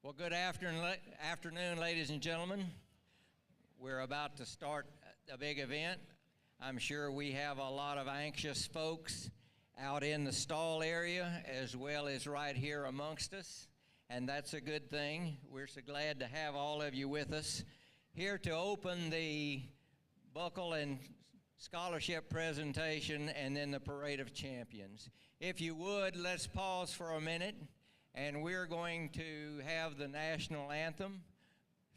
Well, good afternoon, ladies and gentlemen. We're about to start a big event. I'm sure we have a lot of anxious folks out in the stall area as well as right here amongst us, and that's a good thing. We're so glad to have all of you with us here to open the buckle and scholarship presentation and then the Parade of Champions. If you would, let's pause for a minute, and we're going to have the national anthem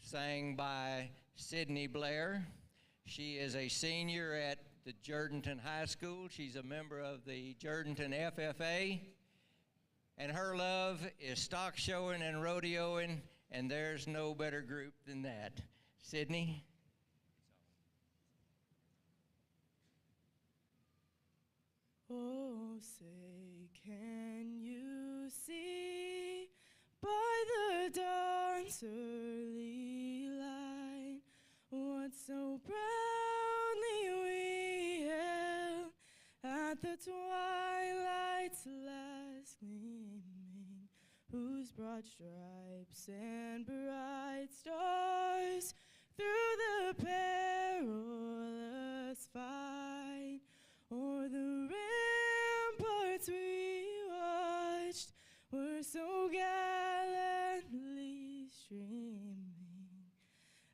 sang by Sydney Blair. She is a senior at the Jourdanton High School. She's a member of the Jourdanton FFA, and her love is stock showing and rodeoing, and there's no better group than that. Sydney? Oh, say, can you see by the dawn's early light what so proudly we hailed at the twilight's last gleaming, whose broad stripes and bright stars through the perilous fight o'er the ramparts we watched were so gallantly streaming,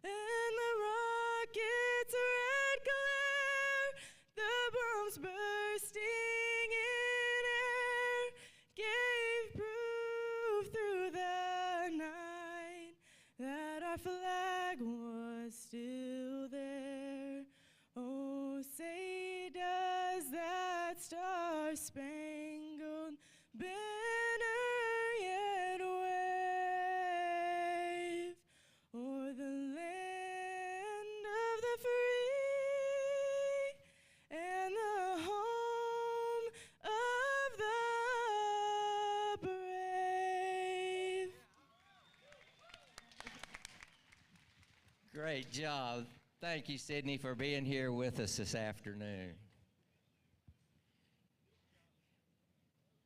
and the rocket's red glare, the bombs bursting in air, gave proof through the night that our flag was still there. Oh, say does that star-spangled banner yet wave o'er the land of the free and the home of the brave? Great job. Thank you, Sydney, for being here with us this afternoon.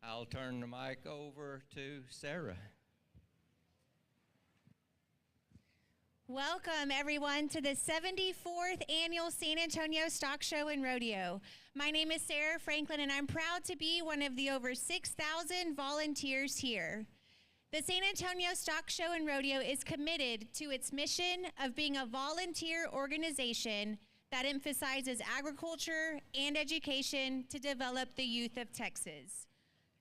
I'll turn the mic over to Sarah. Welcome, everyone, to the 74th Annual San Antonio Stock Show and Rodeo. My name is Sarah Franklin, and I'm proud to be one of the over 6,000 volunteers here. The San Antonio Stock Show and Rodeo is committed to its mission of being a volunteer organization that emphasizes agriculture and education to develop the youth of Texas.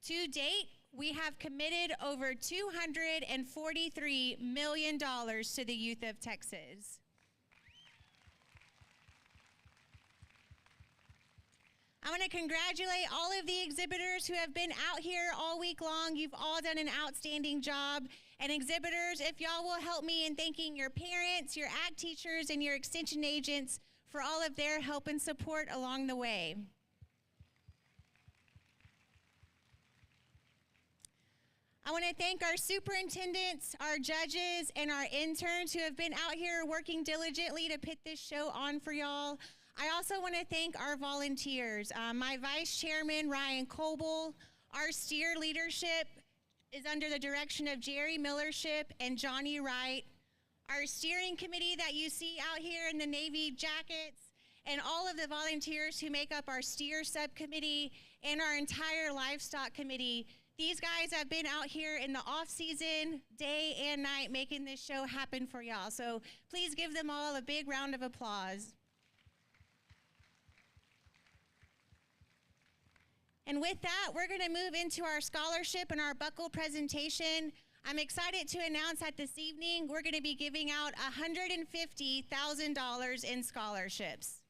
To date, we have committed over $243 million to the youth of Texas. I want to congratulate all of the exhibitors who have been out here all week long. You've all done an outstanding job. And exhibitors, if y'all will help me in thanking your parents, your ag teachers, and your extension agents for all of their help and support along the way. I want to thank our superintendents, our judges, and our interns who have been out here working diligently to put this show on for y'all. I also want to thank our volunteers. My vice chairman, Ryan Coble. Our steer leadership is under the direction of Jerry Millership and Johnny Wright. Our steering committee that you see out here in the Navy jackets, and all of the volunteers who make up our steer subcommittee and our entire livestock committee. These guys have been out here in the off season, day and night, making this show happen for y'all. So please give them all a big round of applause. And with that, we're going to move into our scholarship and our buckle presentation. I'm excited to announce that this evening we're going to be giving out $150,000 in scholarships.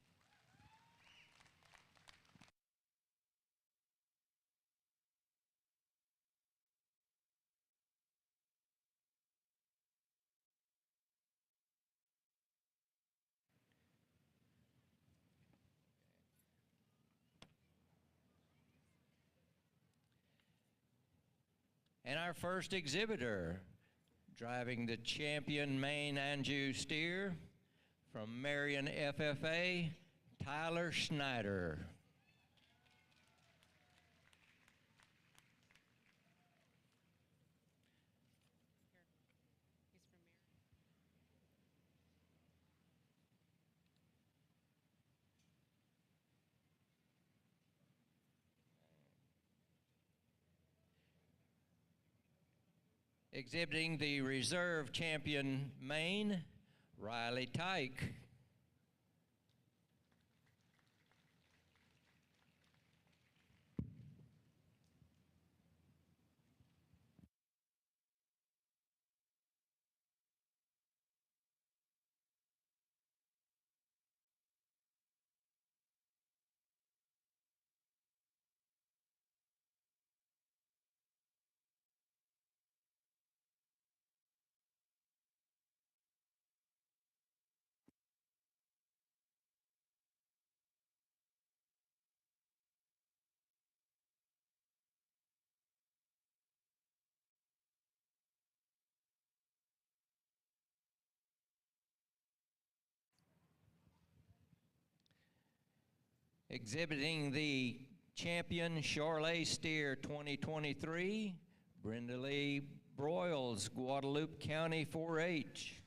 And our first exhibitor, driving the champion Maine Anjou steer from Marion FFA, Tyler Schneider. Exhibiting the reserve champion Maine, Riley Tyke. Exhibiting the champion Charolais Steer 2023, Brenda Lee Broyles, Guadalupe County 4-H.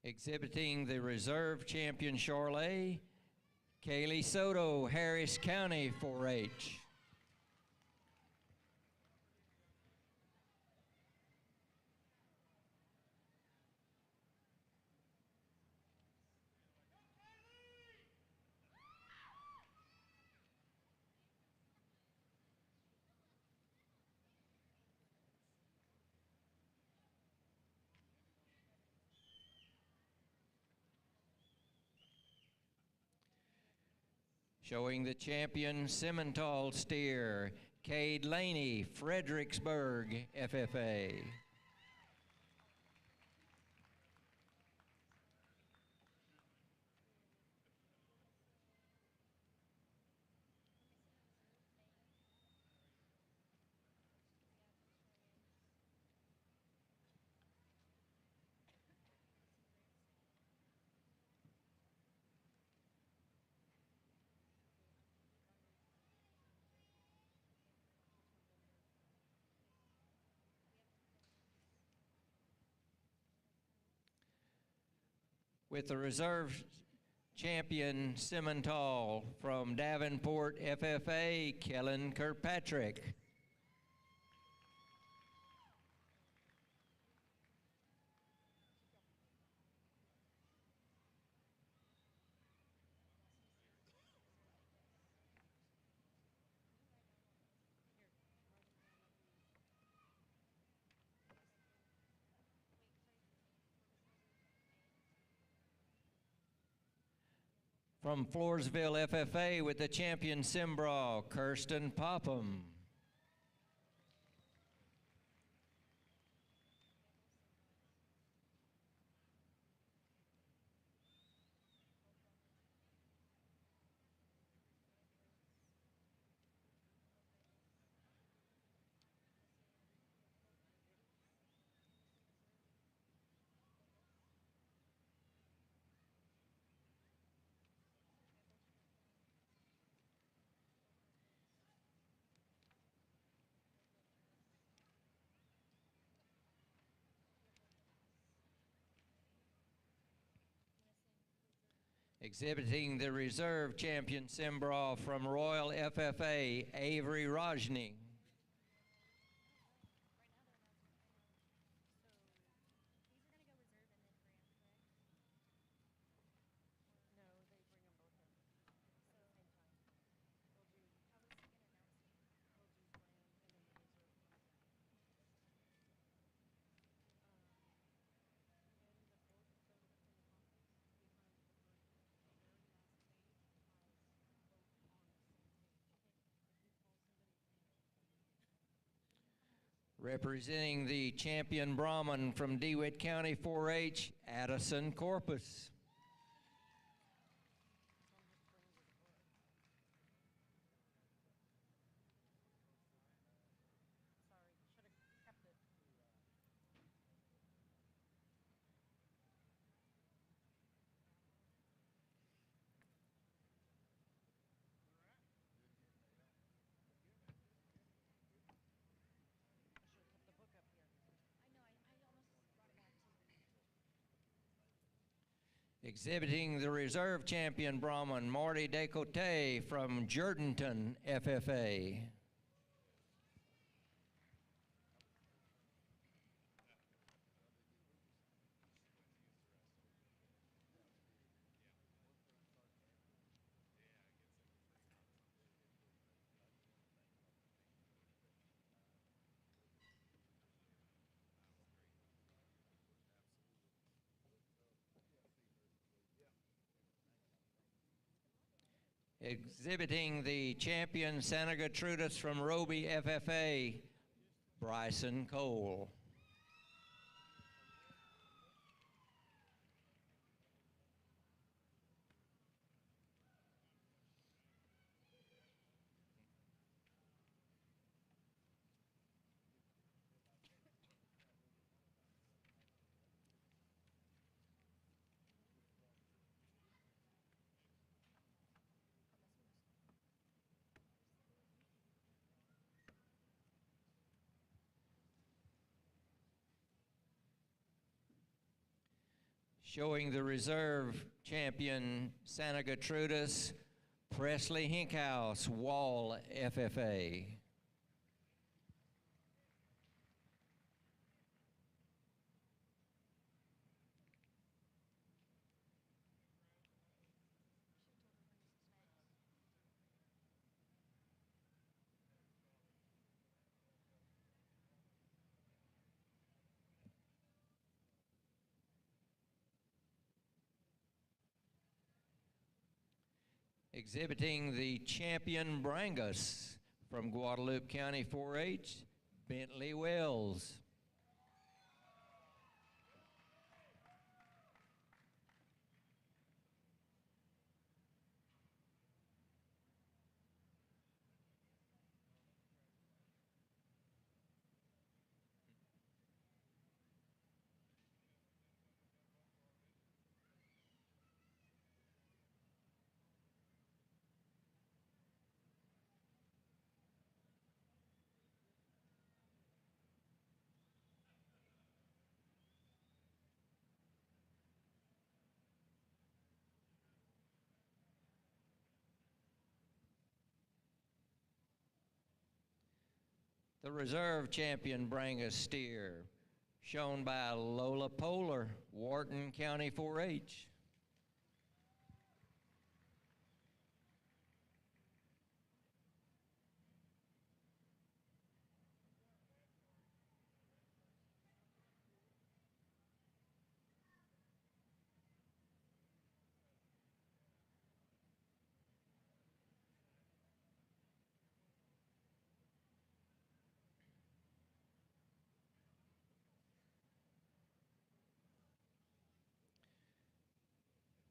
Exhibiting the reserve champion Charolais, Kaylee Soto, Harris County 4-H. Showing the champion Simmental steer, Cade Laney, Fredericksburg, FFA. With the reserve champion Simmental from Davenport, FFA, Kellen Kirkpatrick. From Floresville, FFA, with the champion Simbraw, Kirsten Popham. Exhibiting the reserve champion Simbraw from Royal FFA, Avery Rajni. Representing the champion Brahman from DeWitt County 4-H, Addison Corpus. Exhibiting the reserve champion Brahman, Marty Decote from Jordanton FFA. Exhibiting the champion Santa Gertrudis from Roby FFA, Bryson Cole. Showing the reserve champion Santa Gertrudis, Presley Hinkhouse, Wall FFA. Exhibiting the champion Brangus from Guadalupe County 4-H, Bentley Wells. The reserve champion Brangus steer, shown by Lola Polar, Wharton County 4-H.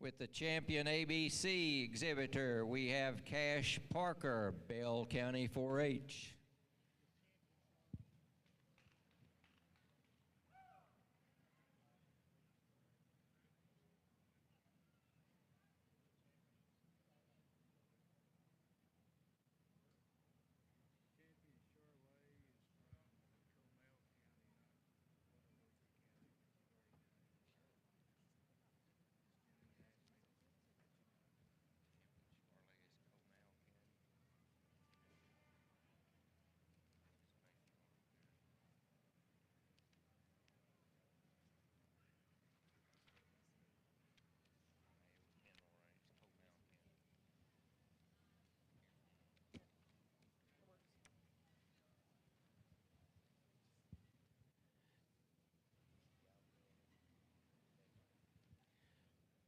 With the champion ABC exhibitor, we have Cash Parker, Bell County 4-H.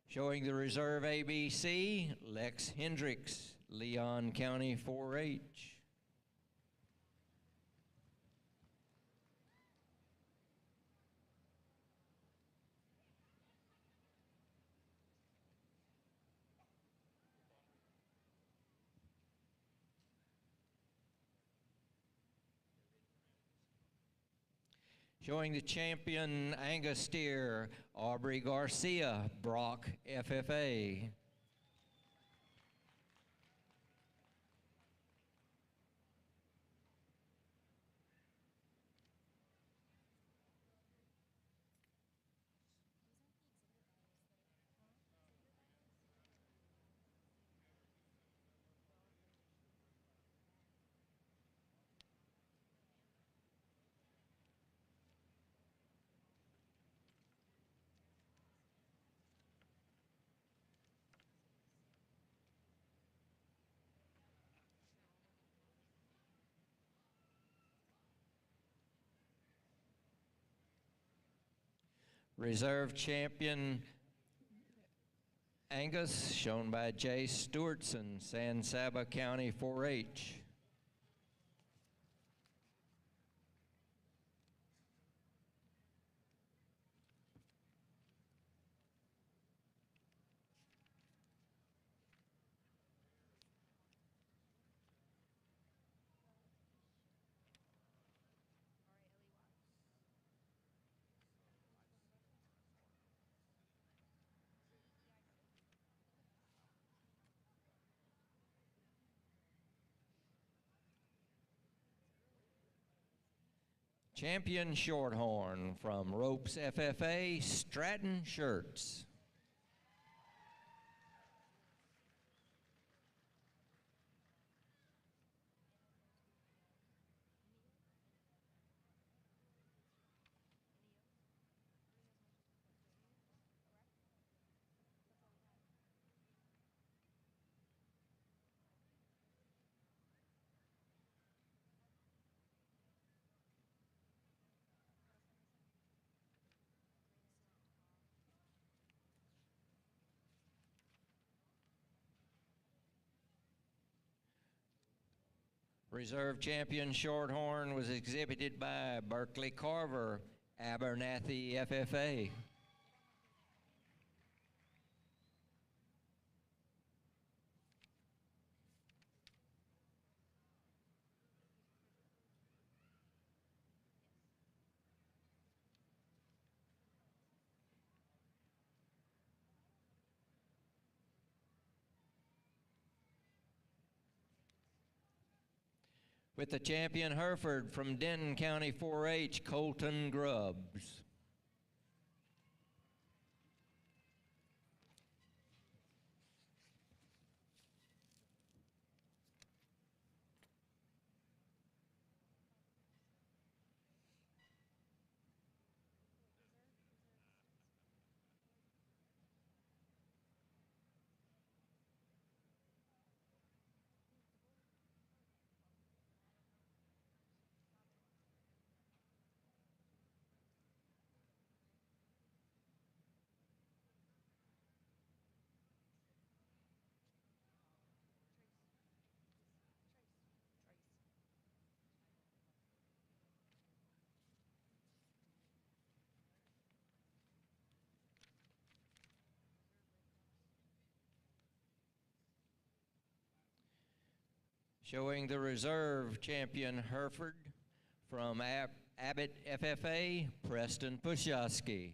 Showing the reserve ABC, Lex Hendricks, Leon County 4-H. Showing the champion Angus steer, Aubrey Garcia, Brock FFA. Reserve champion Angus, shown by Jay Stewartson, San Saba County 4-H. Champion Shorthorn from Ropes FFA, Stratton Shirts. Reserve champion Shorthorn was exhibited by Berkeley Carver, Abernathy FFA. With the champion Hereford from Denton County 4-H, Colton Grubbs. Showing the reserve champion Hereford from Abbott FFA, Preston Pushowski.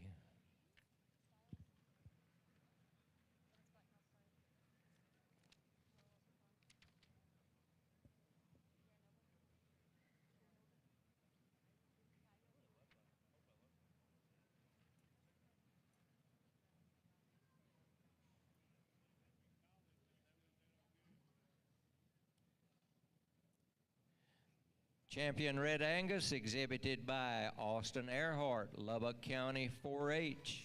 Champion Red Angus, exhibited by Austin Earhart, Lubbock County 4-H.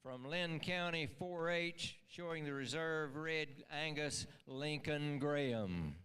From Lynn County 4-H, showing the reserve Red Angus, Lincoln Graham.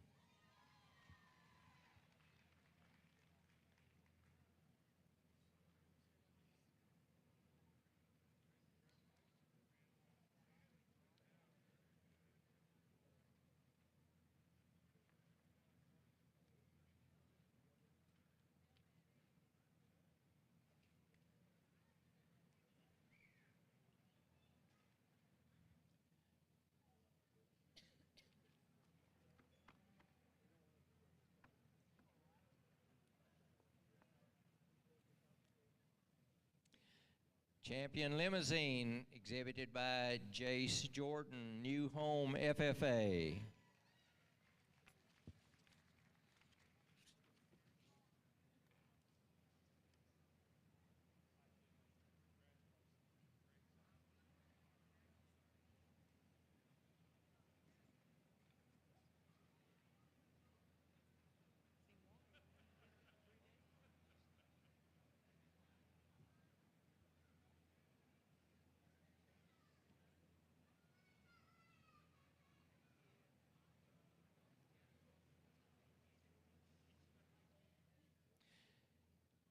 Champion Limousine, exhibited by Jace Jordan, New Home FFA.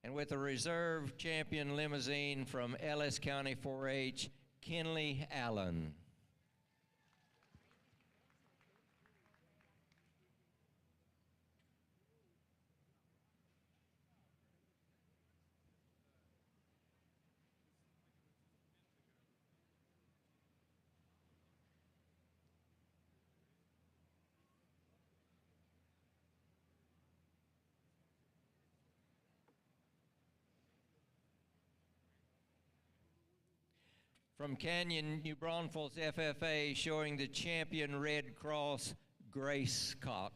And with the reserve champion limousine from Ellis County 4-H, Kenley Allen. From Canyon, New Braunfels FFA, showing the champion Red Cross, Grace Cox.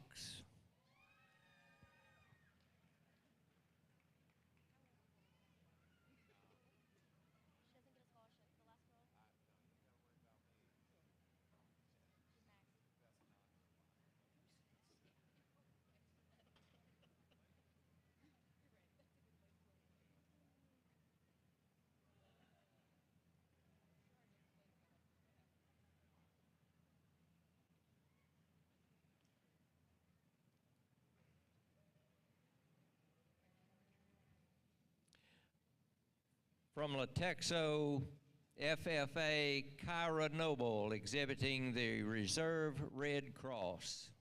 From Latexo FFA, Kyra Noble, exhibiting the Reserve Red Cross.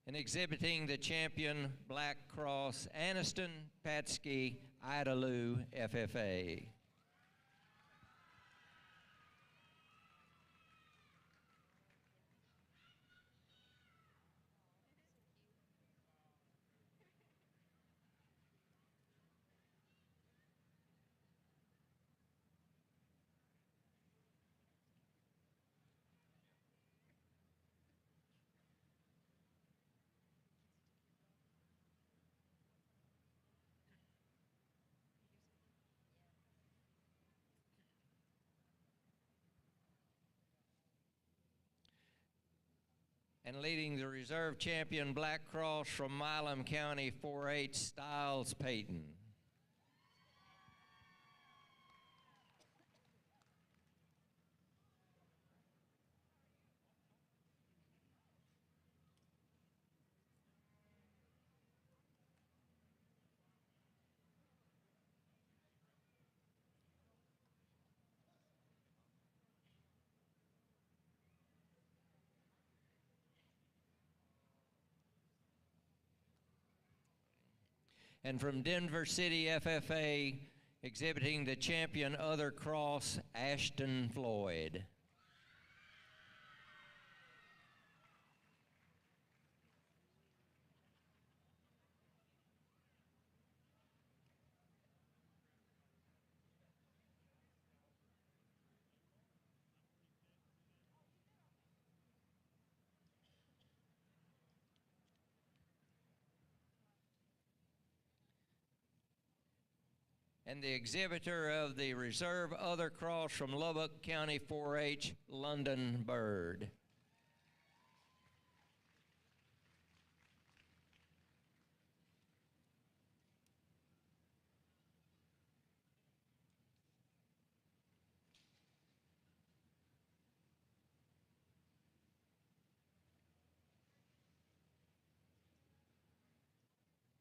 And exhibiting the champion Black Cross, Aniston Patsky, Idalou FFA. And leading the reserve champion Black Cross from Milam County 4-H, Styles Payton. And from Denver City FFA, exhibiting the champion Other Cross, Ashton Floyd. And the exhibitor of the Reserve Other Cross from Lubbock County 4-H, London Bird.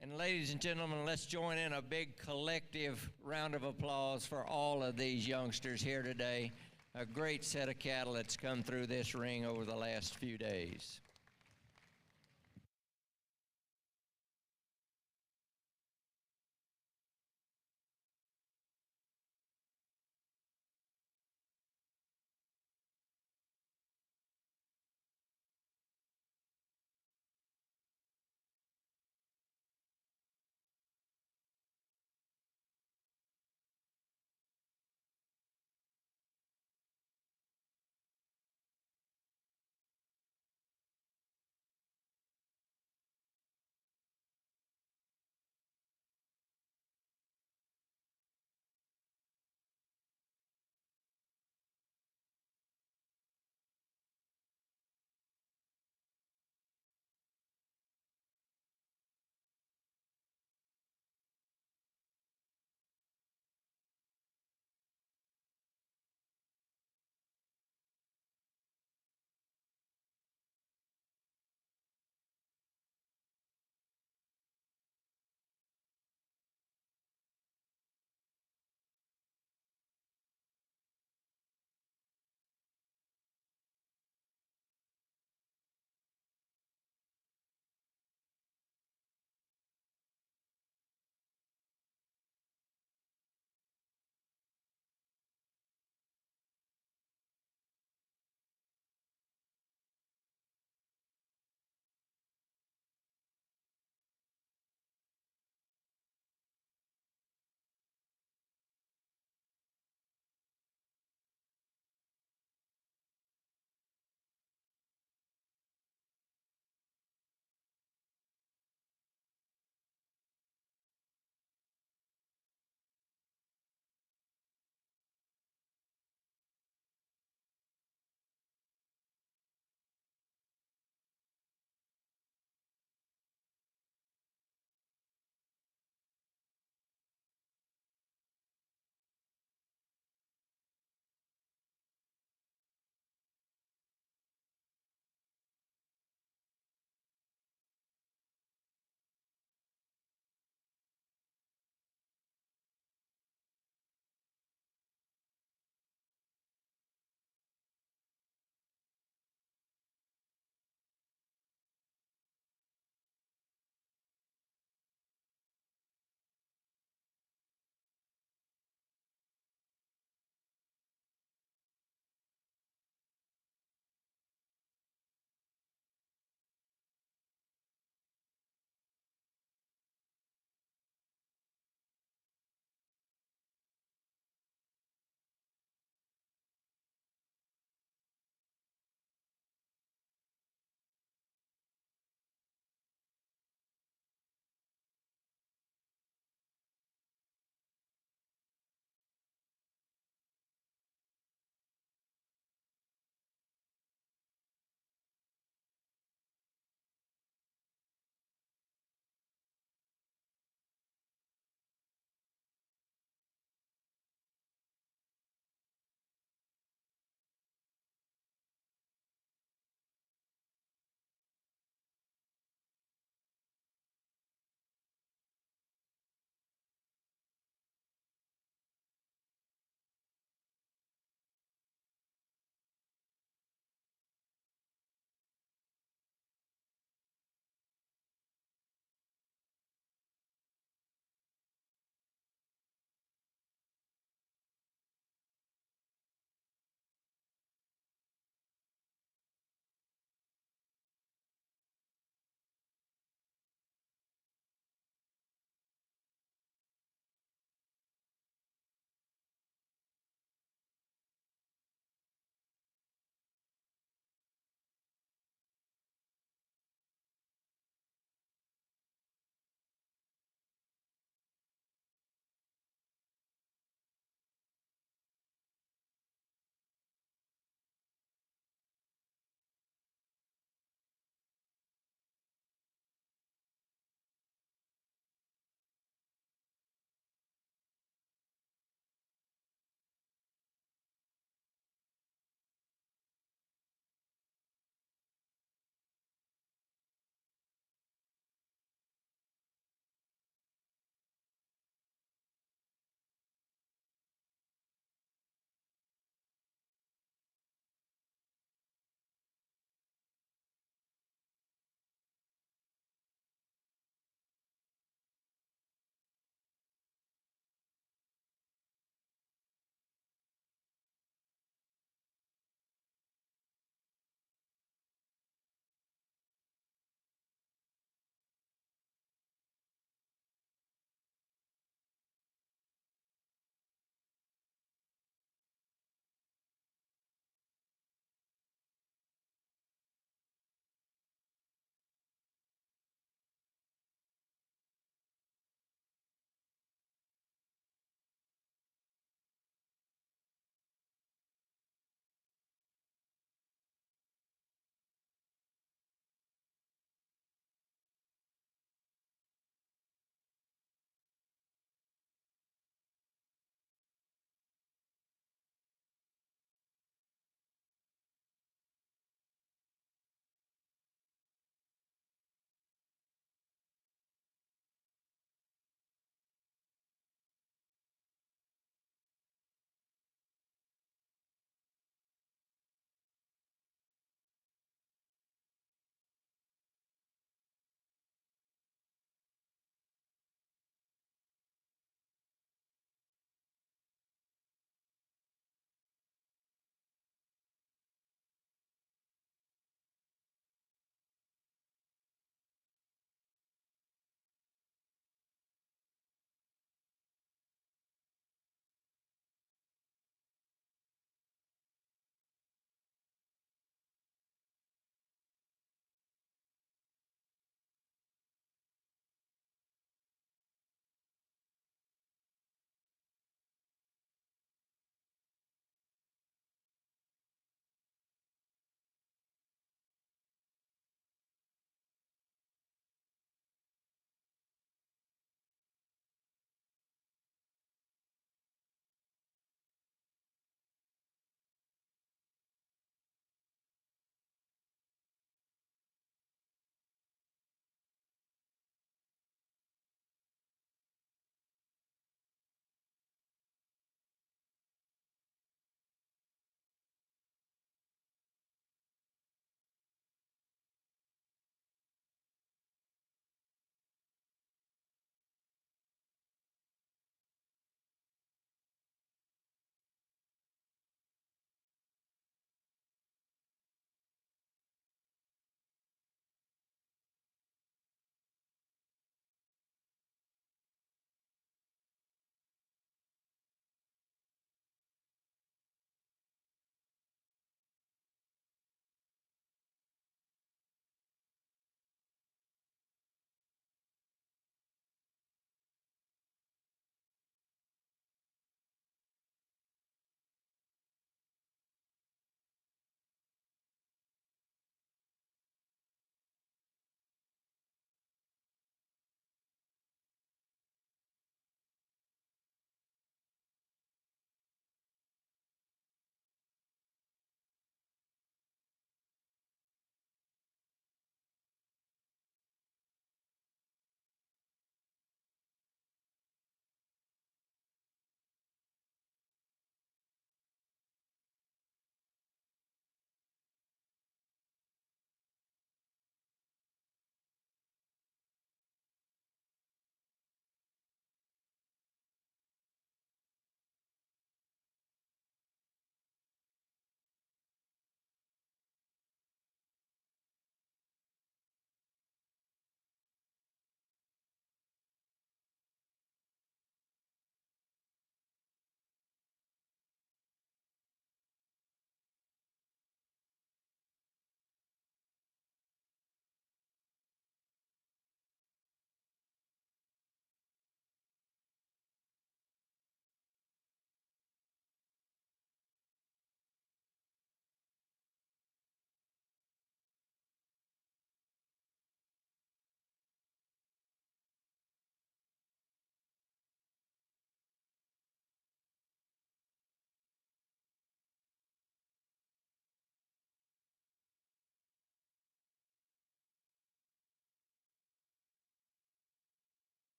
And ladies and gentlemen, let's join in a big collective round of applause for all of these youngsters here today. A great set of cattle that's come through this ring over the last few days.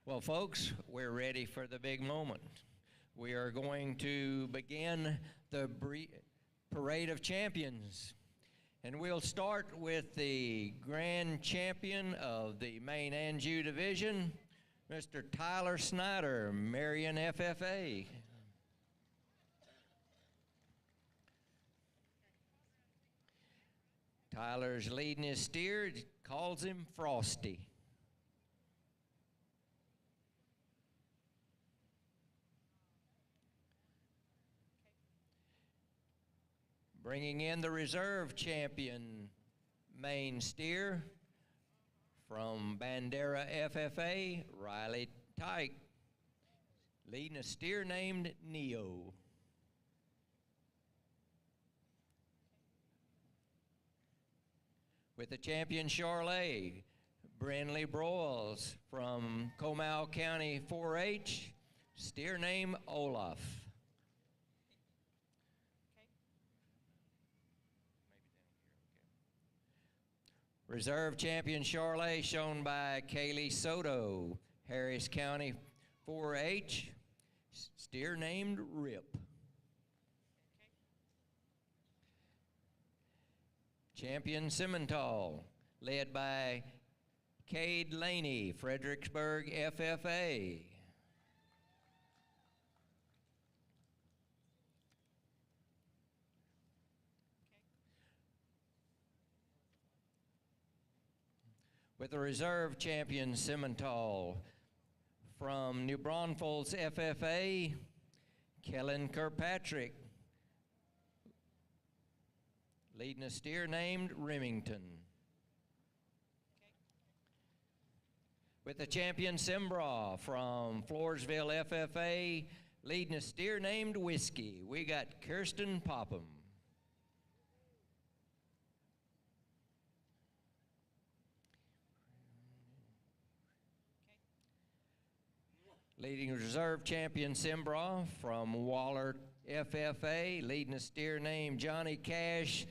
Well, folks, we're ready for the big moment. We are going to begin the Parade of Champions. And we'll start with the grand champion of the Main Anjou Division, Mr. Tyler Snyder, Marion FFA. Tyler's leading his steer, calls him Frosty. Bringing in the reserve champion main steer from Bandera FFA, Riley Tyke, leading a steer named Neo. With the champion Charlet, Brindley Broyles from Comal County 4-H, steer named Olaf. Reserve champion Charlet shown by Kaylee Soto, Harris County 4-H, steer named Rip. Champion Simmental, led by Cade Laney, Fredericksburg FFA. With the reserve champion Simmental from New Braunfels FFA, Kellen Kirkpatrick, leading a steer named Remington. With the champion Simbra from Floresville FFA, leading a steer named Whiskey, we got Kirsten Popham. Leading reserve champion Simbra from Waller FFA, leading a steer named Johnny Cash,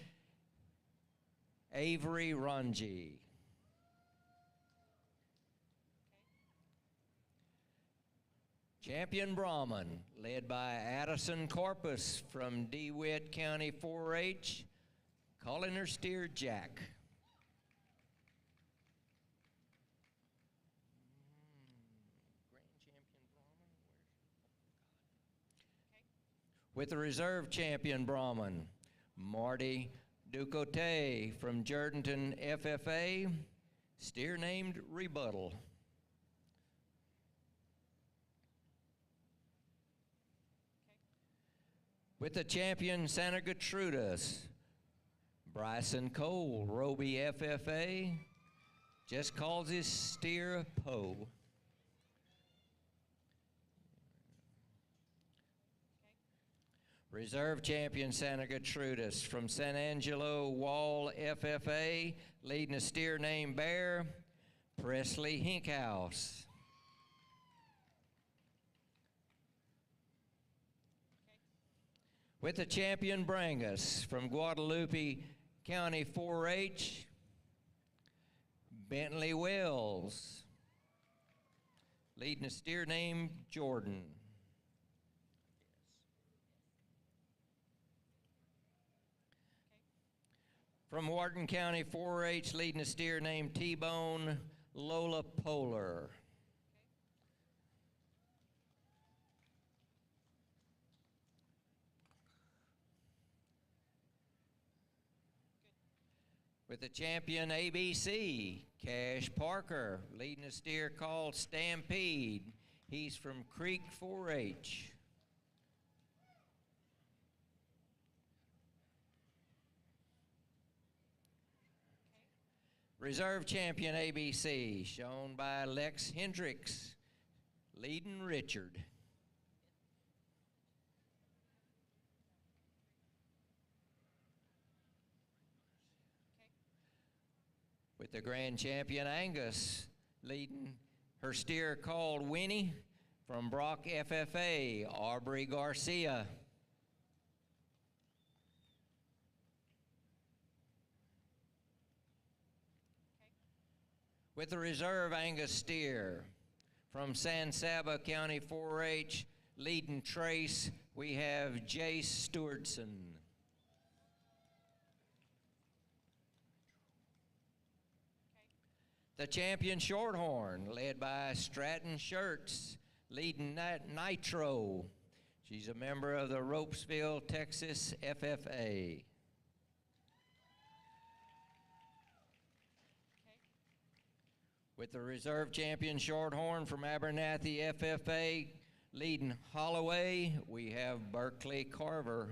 Avery Runji. Champion Brahman, led by Addison Corpus from DeWitt County 4-H, calling her steer Jack. With the reserve champion Brahman, Marty Ducote from Jourdanton FFA, steer named Rebuttal. With the champion Santa Gertrudis, Bryson Cole, Roby FFA, just calls his steer Poe. Reserve champion Santa Gertrudis from San Angelo Wall FFA, leading a steer named Bear, Presley Hinkhouse. With the champion Brangus from Guadalupe County 4-H, Bentley Wells, leading a steer named Jordan. From Wharton County 4-H, leading a steer named T-Bone, Lola Polar. With the champion ABC, Cash Parker, leading a steer called Stampede. He's from Creek 4-H. Reserve champion ABC, shown by Lex Hendricks, leading Richard. With the grand champion Angus, leading her steer called Winnie from Brock FFA, Aubrey Garcia. With the reserve Angus steer From San Saba County 4-H, leading trace, we have Jace Stewartson. The champion Shorthorn, led by Stratton Shirts, leading Nitro. She's a member of the Ropesville, Texas FFA. With the reserve champion Shorthorn from Abernathy FFA, leading Holloway, we have Berkeley Carver.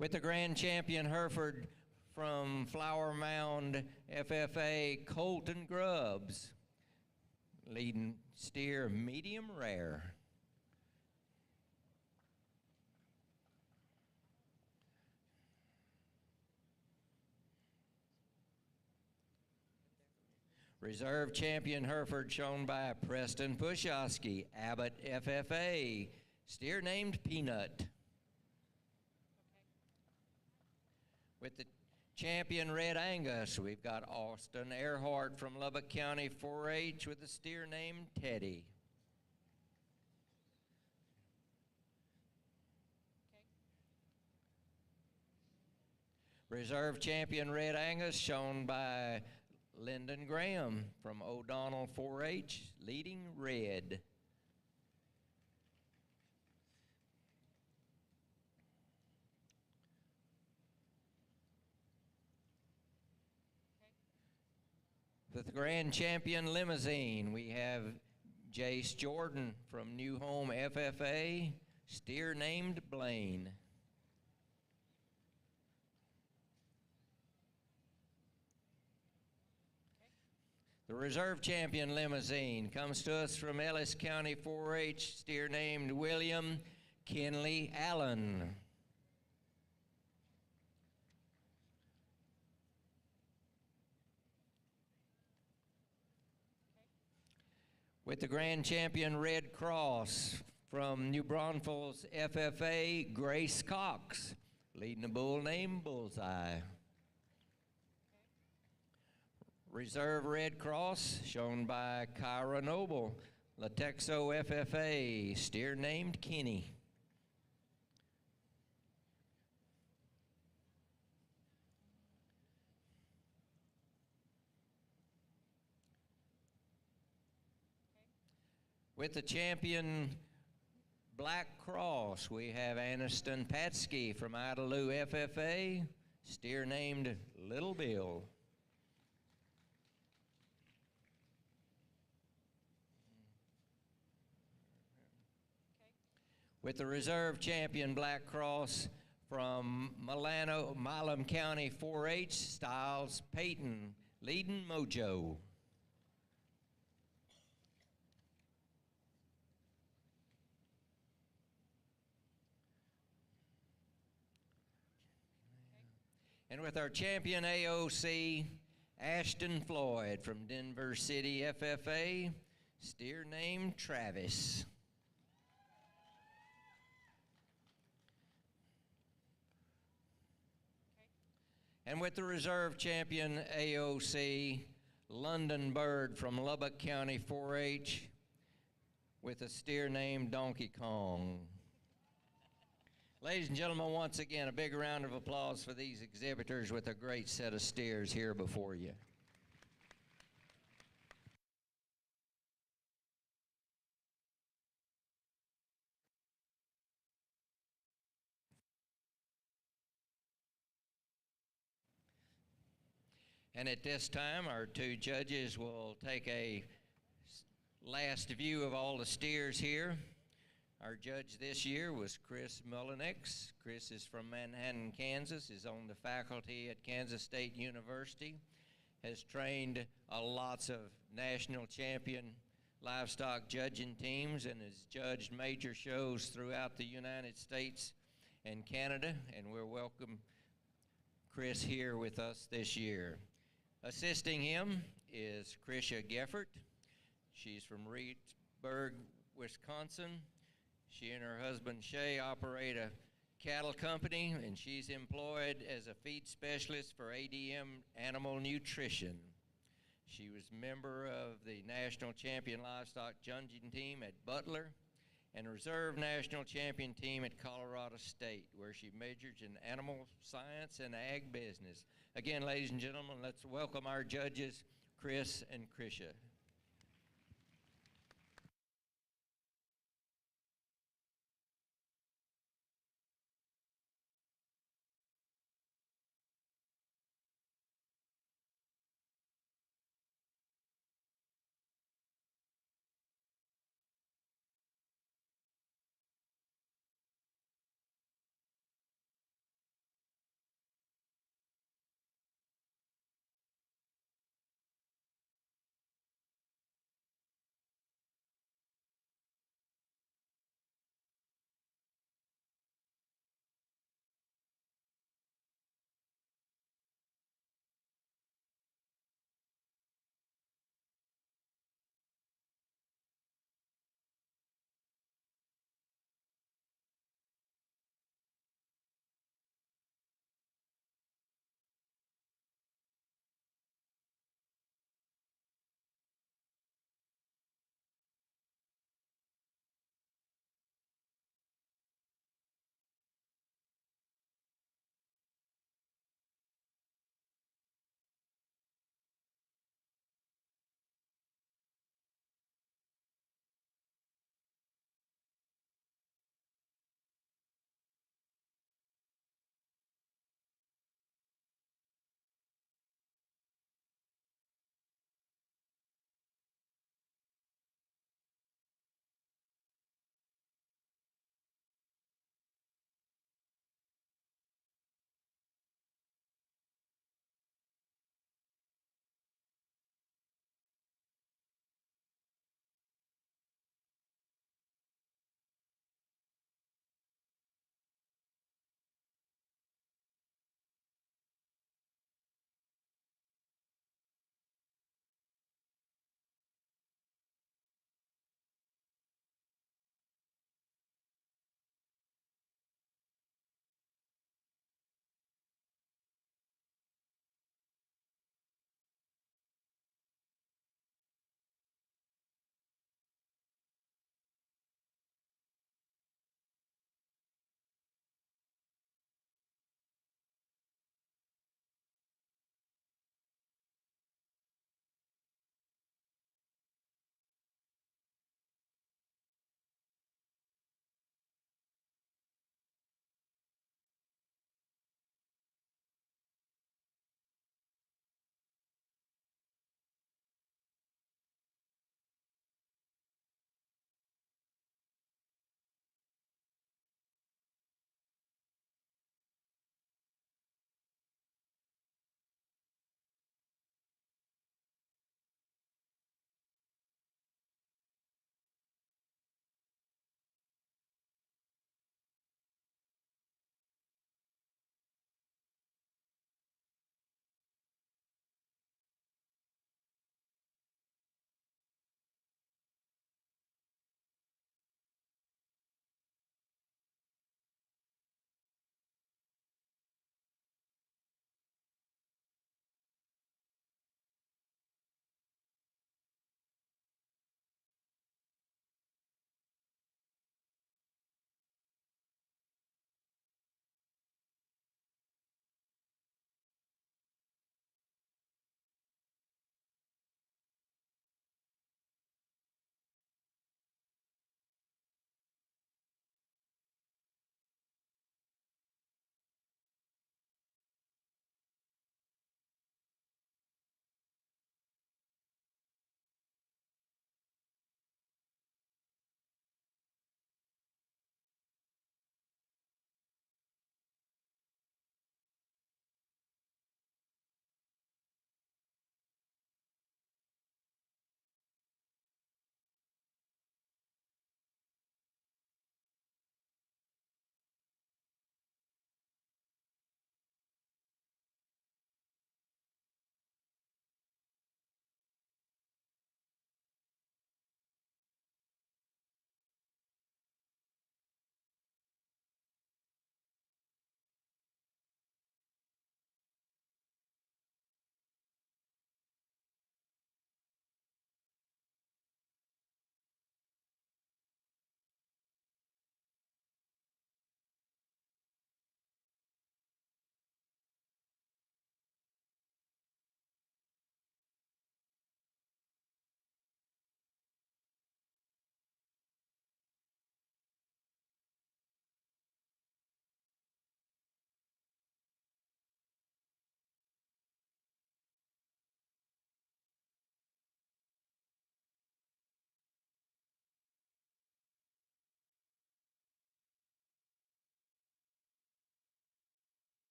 With the grand champion Hereford from Flower Mound FFA, Colton Grubbs, leading steer medium rare. Reserve champion Hereford shown by Preston Pushowski, Abbott FFA, steer named Peanut. With the champion Red Angus, we've got Austin Earhart from Lubbock County 4-H with a steer named Teddy. Reserve champion Red Angus shown by Lyndon Graham from O'Donnell 4-H, leading Red. With the grand champion Limousine, we have Jace Jordan from New Home FFA, steer named Blaine. The reserve champion Limousine comes to us from Ellis County 4-H, steer named William Kinley Allen. With the grand champion Red Cross from New Braunfels FFA, Grace Cox, leading a bull named Bullseye. Reserve Red Cross shown by Kyra Noble, Latexo FFA, steer named Kenny. With the champion Black Cross, we have Aniston Patsky from Idalou FFA, steer named Little Bill. With the reserve champion Black Cross from Milam County 4-H, Styles Payton, leading Mojo. And with our champion AOC, Ashton Floyd from Denver City FFA, steer named Travis. And with the reserve champion AOC, London Bird from Lubbock County 4-H, with a steer named Donkey Kong. Ladies and gentlemen, once again, a big round of applause for these exhibitors with a great set of steers here before you. And at this time, our two judges will take a last view of all the steers here. Our judge this year was Chris Mullinex. Chris is from Manhattan, Kansas, is on the faculty at Kansas State University, has trained lots of national champion livestock judging teams and has judged major shows throughout the United States and Canada, and we'll welcome Chris here with us this year. Assisting him is Krisha Geffert. She's from Reedsburg, Wisconsin. She and her husband Shay operate a cattle company, and she's employed as a feed specialist for ADM Animal Nutrition. She was a member of the national champion livestock judging team at Butler and reserve national champion team at Colorado State, where she majored in animal science and ag business. Again, ladies and gentlemen, let's welcome our judges, Chris and Krisha.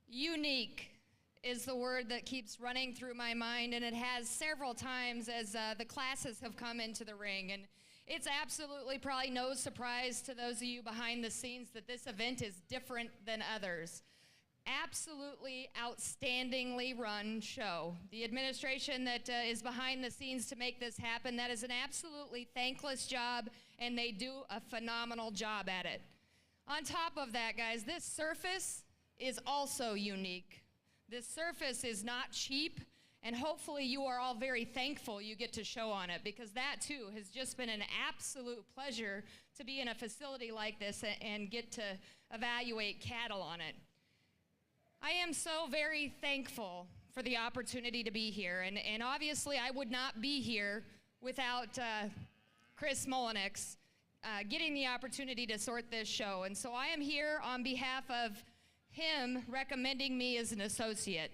Unique is the word that keeps running through my mind, and it has several times as the classes have come into the ring. And it's absolutely probably no surprise to those of you behind the scenes that this event is different than others. Absolutely outstandingly run show. The administration that is behind the scenes to make this happen, that is an absolutely thankless job, and they do a phenomenal job at it. On top of that, guys, this surface is also unique. This surface is not cheap, and hopefully you are all very thankful you get to show on it, because that too has just been an absolute pleasure to be in a facility like this and get to evaluate cattle on it. I am so very thankful for the opportunity to be here, and obviously I would not be here without Chris Mullenix getting the opportunity to sort this show. And so I am here on behalf of him recommending me as an associate.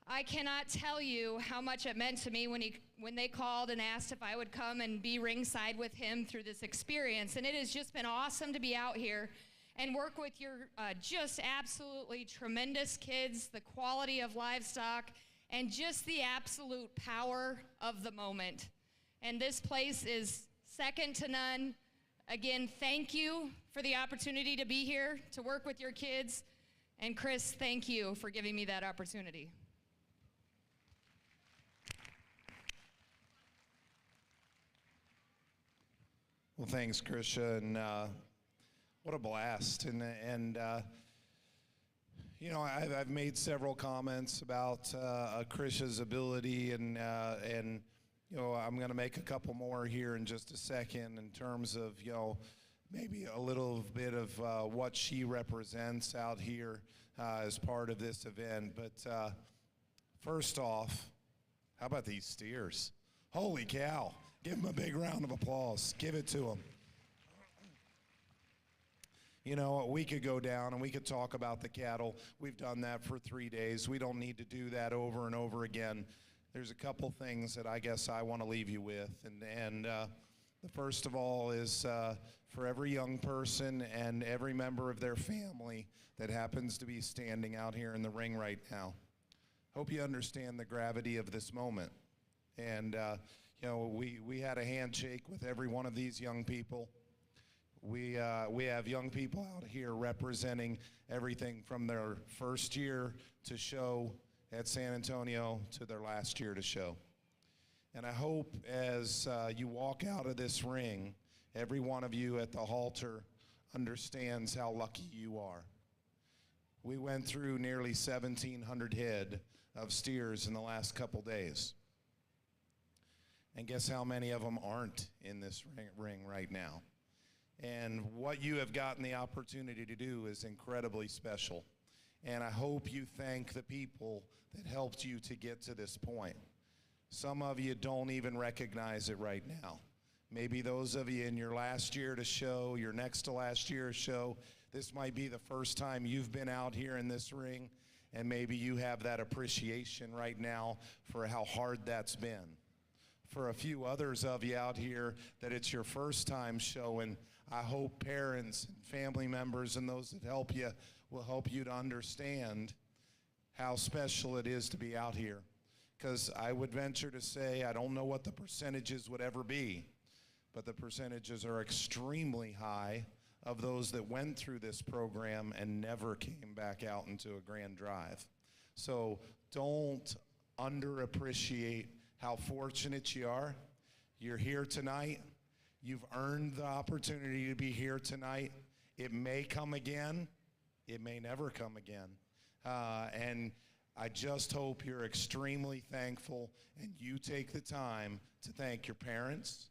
I cannot tell you how much it meant to me when they called and asked if I would come and be ringside with him through this experience. And it has just been awesome to be out here and work with your just absolutely tremendous kids, the quality of livestock, and just the absolute power of the moment. And this place is second to none. Again, thank you for the opportunity to be here, to work with your kids. And Chris, thank you for giving me that opportunity. Well, thanks, Krisha, and what a blast. And you know, I've made several comments about Krisha's ability, and you know, I'm going to make a couple more here in just a second in terms of, you know, maybe a little bit of what she represents out here as part of this event. But first off, how about these steers? Holy cow. Give them a big round of applause. Give it to them. You know, we could go down and we could talk about the cattle. We've done that for 3 days. We don't need to do that over and over again. There's a couple things that I guess I want to leave you with. And the first of all is for every young person and every member of their family that happens to be standing out here in the ring right now, hope you understand the gravity of this moment. And you know, we had a handshake with every one of these young people. We have young people out here representing everything from their first year to show at San Antonio to their last year to show. And I hope as you walk out of this ring, every one of you at the halter understands how lucky you are. We went through nearly 1,700 head of steers in the last couple days. And guess how many of them aren't in this ring right now? And what you have gotten the opportunity to do is incredibly special. And I hope you thank the people that helped you to get to this point. Some of you don't even recognize it right now. Maybe those of you in your last year to show, your next to last year to show, this might be the first time you've been out here in this ring, and maybe you have that appreciation right now for how hard that's been. For a few others of you out here that it's your first time showing, I hope parents and family members and those that help you will help you to understand how special it is to be out here. Because I would venture to say, I don't know what the percentages would ever be, but the percentages are extremely high of those that went through this program and never came back out into a grand drive. So don't underappreciate how fortunate you are. You're here tonight. You've earned the opportunity to be here tonight. It may come again. It may never come again. And I just hope you're extremely thankful and you take the time to thank your parents,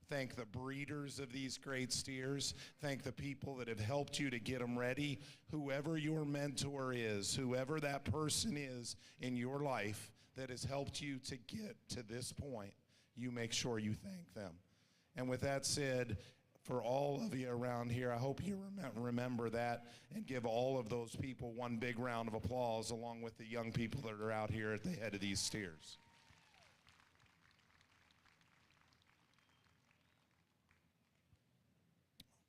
thank the breeders of these great steers, thank the people that have helped you to get them ready. Whoever your mentor is, whoever that person is in your life that has helped you to get to this point, you make sure you thank them. And with that said, for all of you around here, I hope you remember that and give all of those people one big round of applause along with the young people that are out here at the head of these steers.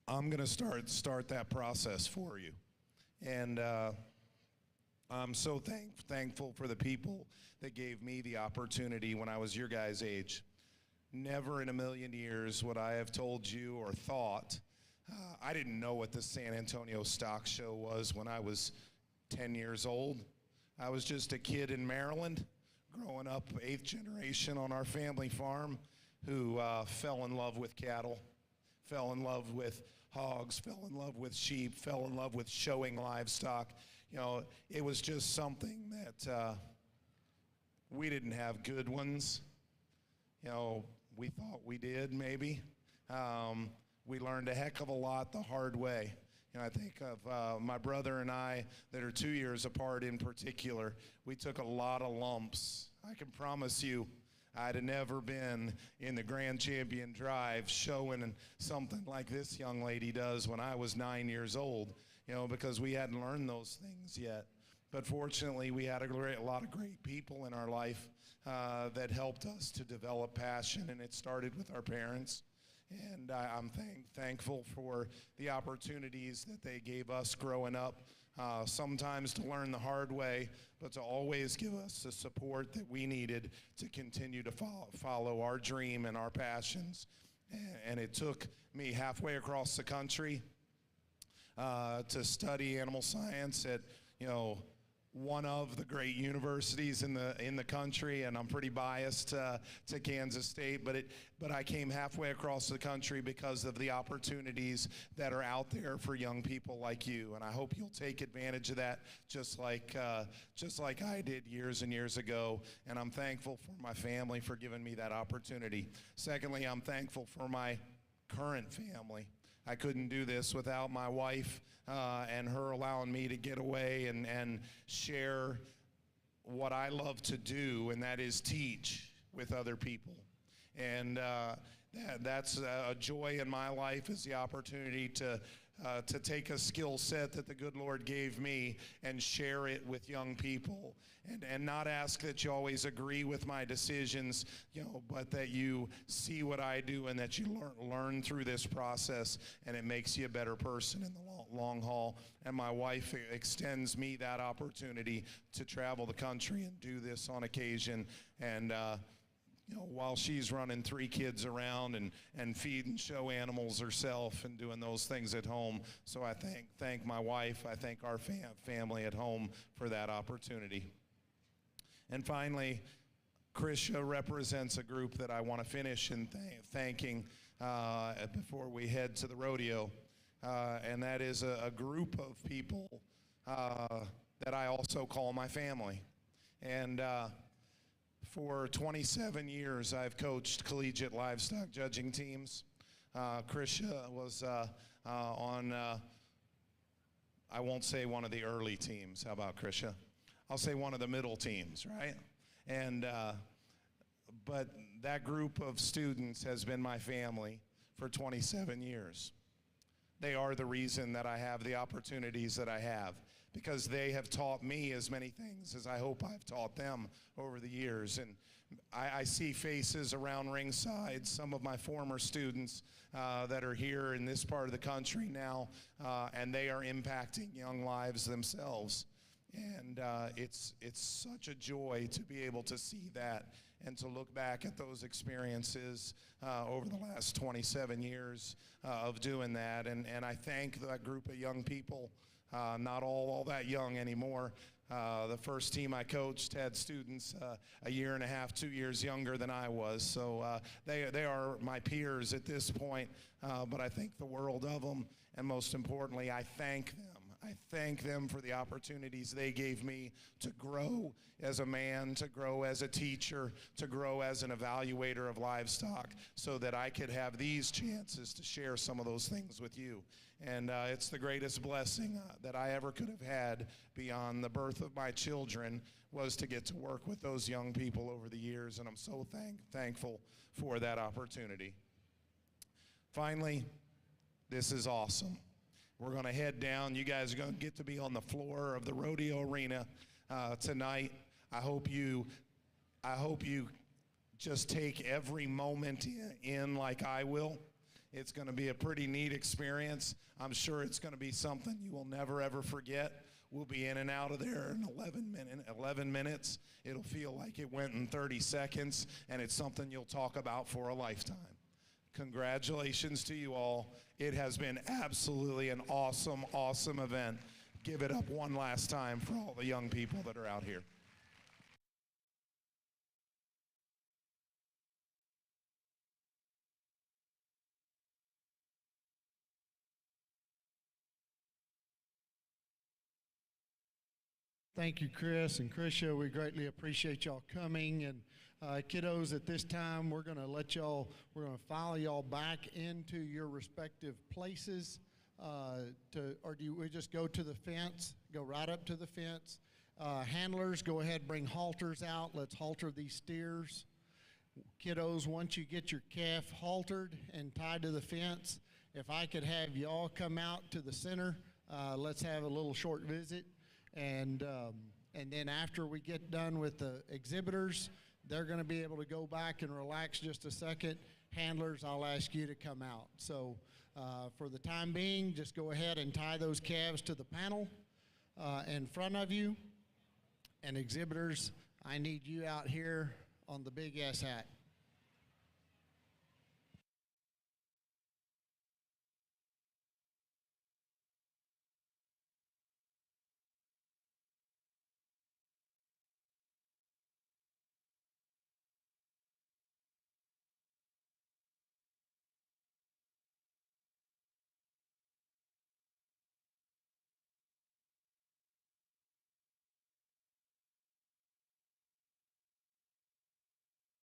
I'm going to start that process for you. And I'm so thankful for the people that gave me the opportunity when I was your guys' age. Never in a million years would I have told you or thought. I didn't know what the San Antonio Stock Show was when I was 10 years old. I was just a kid in Maryland, growing up 8th generation on our family farm, who fell in love with cattle, fell in love with hogs, fell in love with sheep, fell in love with showing livestock. You know, it was just something that we didn't have good ones. You know, we thought we did, maybe. We learned a heck of a lot the hard way. And I think of my brother and I that are 2 years apart in particular. We took a lot of lumps. I can promise you I'd have never been in the Grand Champion Drive showing something like this young lady does when I was 9 years old, you know, because we hadn't learned those things yet. But fortunately, we had a lot of great people in our life that helped us to develop passion, and it started with our parents. And I'm thankful for the opportunities that they gave us growing up, sometimes to learn the hard way, but to always give us the support that we needed to continue to follow our dream and our passions. And it took me halfway across the country to study animal science at, you know, one of the great universities in the country, and I'm pretty biased to Kansas State, but I came halfway across the country because of the opportunities that are out there for young people like you, and I hope you'll take advantage of that, just like I did years and years ago. And I'm thankful for my family for giving me that opportunity. Secondly, I'm thankful for my current family. I couldn't do this without my wife and her allowing me to get away and share what I love to do, and that is teach with other people. And that's a joy in my life, is the opportunity to take a skill set that the good Lord gave me and share it with young people, and not ask that you always agree with my decisions, you know, but that you see what I do and that you learn through this process, and it makes you a better person in the long haul. And my wife extends me that opportunity to travel the country and do this on occasion. And you know, while she's running 3 kids around and feed and show animals herself and doing those things at home. So I thank my wife, I thank our family at home for that opportunity. And finally, Krisha represents a group that I want to finish in thanking before we head to the rodeo. And that is a group of people that I also call my family. And for 27 years, I've coached collegiate livestock judging teams. Krisha was on, I won't say one of the early teams. How about Krisha? I'll say one of the middle teams, right? And but that group of students has been my family for 27 years. They are the reason that I have the opportunities that I have, because they have taught me as many things as I hope I've taught them over the years. And I see faces around ringside, some of my former students that are here in this part of the country now, and they are impacting young lives themselves. And it's such a joy to be able to see that and to look back at those experiences over the last 27 years of doing that. And I thank that group of young people, not all that young anymore. The first team I coached had students a year and a half, 2 years younger than I was. So they are my peers at this point, but I think the world of them. And most importantly, I thank them. I thank them for the opportunities they gave me to grow as a man, to grow as a teacher, to grow as an evaluator of livestock, so that I could have these chances to share some of those things with you. And it's the greatest blessing that I ever could have had beyond the birth of my children, was to get to work with those young people over the years, and I'm so thankful for that opportunity. Finally, this is awesome. We're going to head down. You guys are going to get to be on the floor of the rodeo arena tonight. I hope you just take every moment in like I will. It's going to be a pretty neat experience. I'm sure it's going to be something you will never, ever forget. We'll be in and out of there in 11 minutes. It'll feel like it went in 30 seconds, and it's something you'll talk about for a lifetime. Congratulations to you all. It has been absolutely an awesome, awesome event. Give it up one last time for all the young people that are out here. Thank you, Chris and Krisha. We greatly appreciate y'all coming. And kiddos, at this time, we're going to file y'all back into your respective places. Or do we just go to the fence, go right up to the fence? Handlers, go ahead, bring halters out. Let's halter these steers. Kiddos, once you get your calf haltered and tied to the fence, if I could have y'all come out to the center, let's have a little short visit. And then after we get done with the exhibitors, they're going to be able to go back and relax just a second. Handlers, I'll ask you to come out. So for the time being, just go ahead and tie those calves to the panel in front of you. And exhibitors, I need you out here on the big S hat.